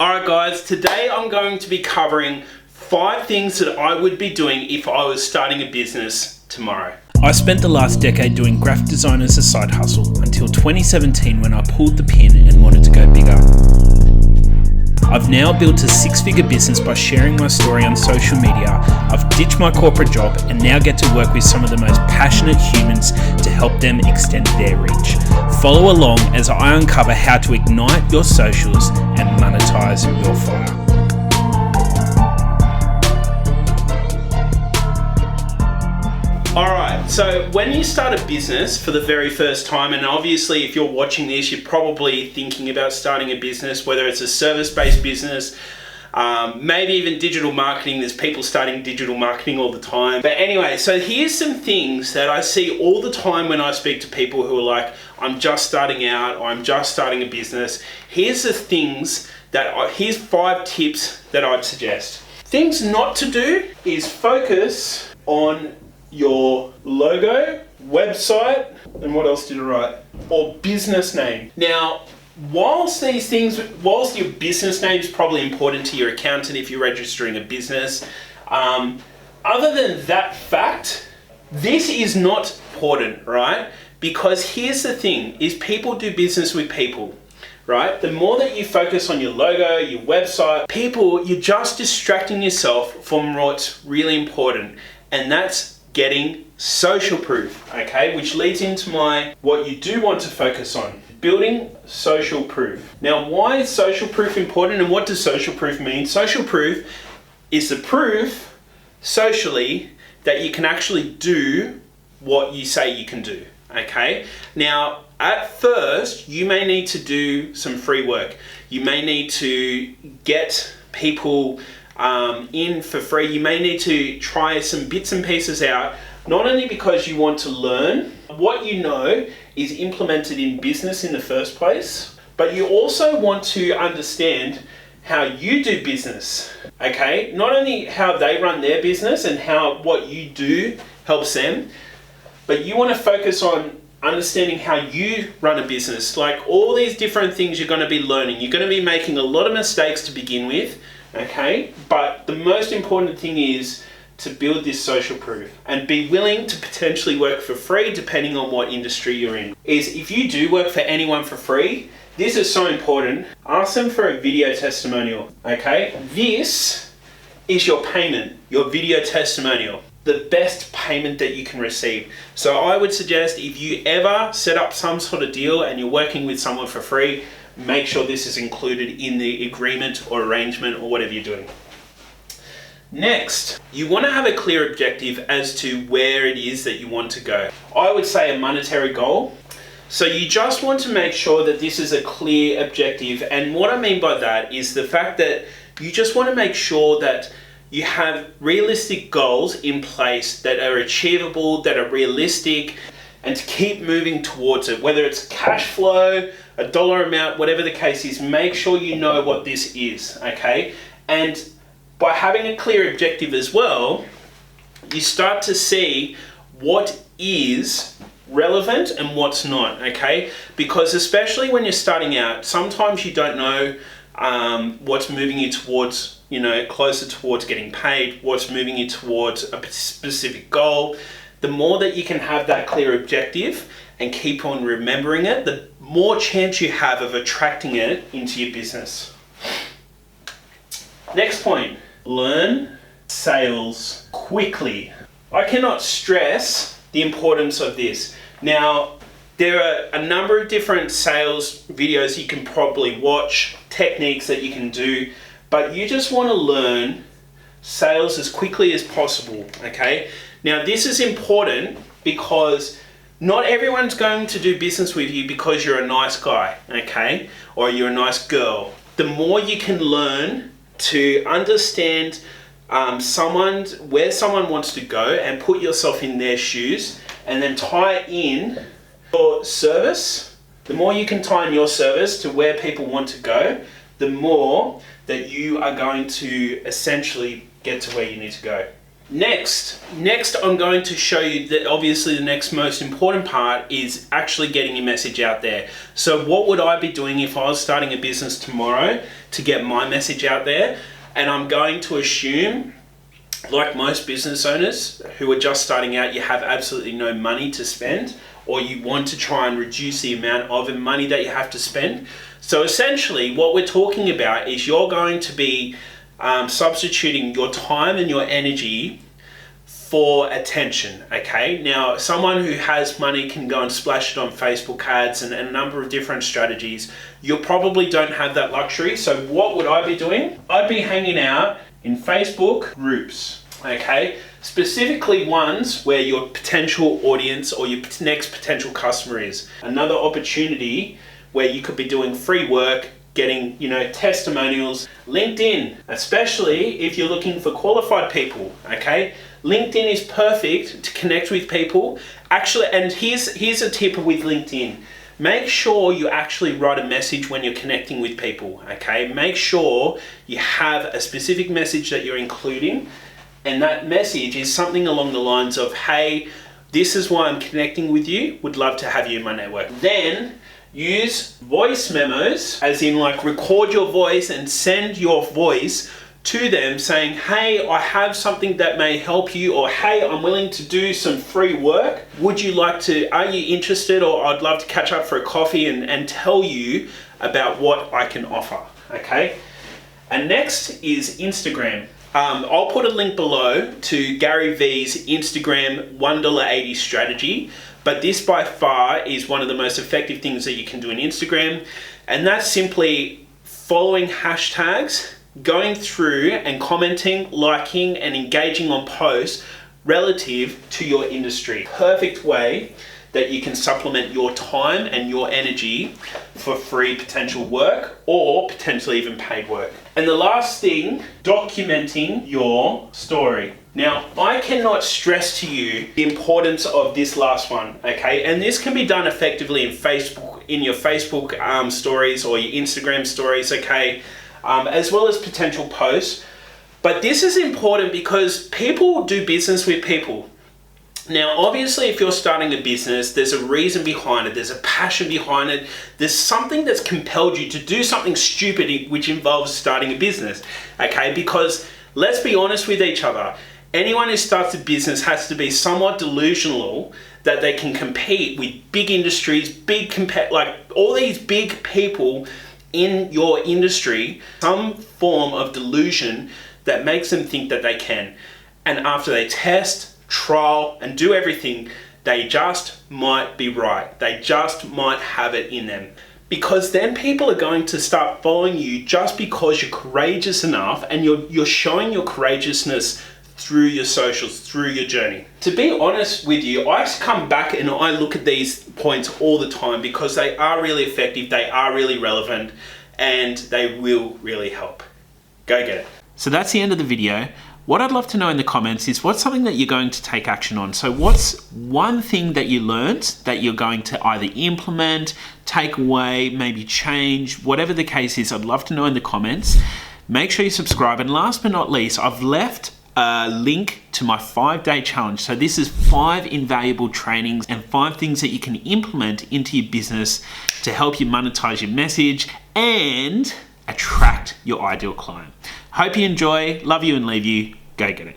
Alright guys, today I'm going to be covering 5 things that I would be doing if I was starting a business tomorrow. I spent the last decade doing graphic design as a side hustle until 2017 when I pulled the pin and wanted to go bigger. I've now built a 6-figure business by sharing my story on social media. I've ditched my corporate job and now get to work with some of the most passionate humans to help them extend their reach. Follow along as I uncover how to ignite your socials and monetize your fire. Alright, so when you start a business for the very first time, and obviously if you're watching this, you're probably thinking about starting a business, whether it's a service-based business, maybe even digital marketing. There's people starting digital marketing all the time. But anyway, so here's some things that I see all the time when I speak to people who are like, I'm just starting out, or I'm just starting a business. Here's the things here's 5 tips that I'd suggest. Things not to do is focus on your logo, website, and what else did I write? Or business name. Now, whilst your business name is probably important to your accountant if you're registering a business, other than that fact, this is not important, right? Because here's the thing, is people do business with people, right? The more that you focus on your logo, your website, you're just distracting yourself from what's really important, and that's getting social proof, okay? Which leads into what you do want to focus on, building social proof. Now, why is social proof important and what does social proof mean? Social proof is the proof socially that you can actually do what you say you can do, okay? Now, at first, you may need to do some free work. You may need to get people in for free. You may need to try some bits and pieces out, not only because you want to learn what you know is implemented in business in the first place, but you also want to understand how you do business, okay? Not only how they run their business and how what you do helps them, but you want to focus on understanding how you run a business. Like all these different things you're going to be learning. You're going to be making a lot of mistakes to begin with, okay? But the most important thing is to build this social proof and be willing to potentially work for free depending on what industry you're in. If you do work for anyone for free, this is so important. Ask them for a video testimonial, okay? This is your payment, your video testimonial, the best payment that you can receive. So I would suggest if you ever set up some sort of deal and you're working with someone for free, make sure this is included in the agreement or arrangement or whatever you're doing. Next, you want to have a clear objective as to where it is that you want to go. I would say a monetary goal. So you just want to make sure that this is a clear objective. And what I mean by that is the fact that you just want to make sure that you have realistic goals in place that are achievable, that are realistic, and to keep moving towards it. Whether it's cash flow, a dollar amount, whatever the case is, make sure you know what this is, okay? And by having a clear objective as well, you start to see what is relevant and what's not, okay? Because especially when you're starting out, sometimes you don't know what's moving you towards, closer towards getting paid, what's moving you towards a specific goal. The more that you can have that clear objective and keep on remembering it, the more chance you have of attracting it into your business. Next point, learn sales quickly. I cannot stress the importance of this. Now, there are a number of different sales videos you can probably watch, techniques that you can do, but you just want to learn sales as quickly as possible, okay? Now, this is important because not everyone's going to do business with you because you're a nice guy, okay? Or you're a nice girl. The more you can learn to understand where someone wants to go and put yourself in their shoes and then tie in your service, the more you can tie in your service to where people want to go, the more that you are going to essentially get to where you need to go. Next I'm going to show you that obviously the next most important part is actually getting your message out there. So what would I be doing if I was starting a business tomorrow to get my message out there? And I'm going to assume, like most business owners who are just starting out, you have absolutely no money to spend, or you want to try and reduce the amount of money that you have to spend. So essentially what we're talking about is you're going to be substituting your time and your energy for attention, okay? Now, someone who has money can go and splash it on Facebook ads and a number of different strategies. You probably don't have that luxury. So what would I be doing? I'd be hanging out in Facebook groups, okay? Specifically ones where your potential audience or your next potential customer is. Another opportunity where you could be doing free work, getting, testimonials. LinkedIn, especially if you're looking for qualified people, okay? LinkedIn is perfect to connect with people. Actually, and here's a tip with LinkedIn. Make sure you actually write a message when you're connecting with people, okay? Make sure you have a specific message that you're including, and that message is something along the lines of, hey, this is why I'm connecting with you, would love to have you in my network. Then use voice memos, as in like record your voice and send your voice to them saying, hey, I have something that may help you, or hey, I'm willing to do some free work. Would you like to, are you interested, or I'd love to catch up for a coffee and tell you about what I can offer, okay? And next is Instagram. I'll put a link below to Gary Vee's Instagram $1.80 strategy, but this by far is one of the most effective things that you can do in Instagram, and that's simply following hashtags, going through and commenting, liking, and engaging on posts relative to your industry. Perfect way that you can supplement your time and your energy for free potential work or potentially even paid work. And the last thing, documenting your story. Now, I cannot stress to you the importance of this last one, okay? And this can be done effectively in Facebook, in your Facebook stories or your Instagram stories, okay? As well as potential posts. But this is important because people do business with people. Now, obviously, if you're starting a business, there's a reason behind it. There's a passion behind it. There's something that's compelled you to do something stupid, which involves starting a business, okay? Because let's be honest with each other. Anyone who starts a business has to be somewhat delusional that they can compete with big industries, like all these big people in your industry, some form of delusion that makes them think that they can. And after they test, trial, and do everything, they just might be right. They just might have it in them. Because then people are going to start following you just because you're courageous enough, and you're showing your courageousness through your socials, through your journey. To be honest with you, I come back and I look at these points all the time because they are really effective, they are really relevant, and they will really help. Go get it. So that's the end of the video. What I'd love to know in the comments is what's something that you're going to take action on. So what's one thing that you learned that you're going to either implement, take away, maybe change, whatever the case is, I'd love to know in the comments. Make sure you subscribe. And last but not least, I've left a link to my 5-day challenge. So this is 5 invaluable trainings and 5 things that you can implement into your business to help you monetize your message and attract your ideal client. Hope you enjoy. Love you and leave you. Go get it.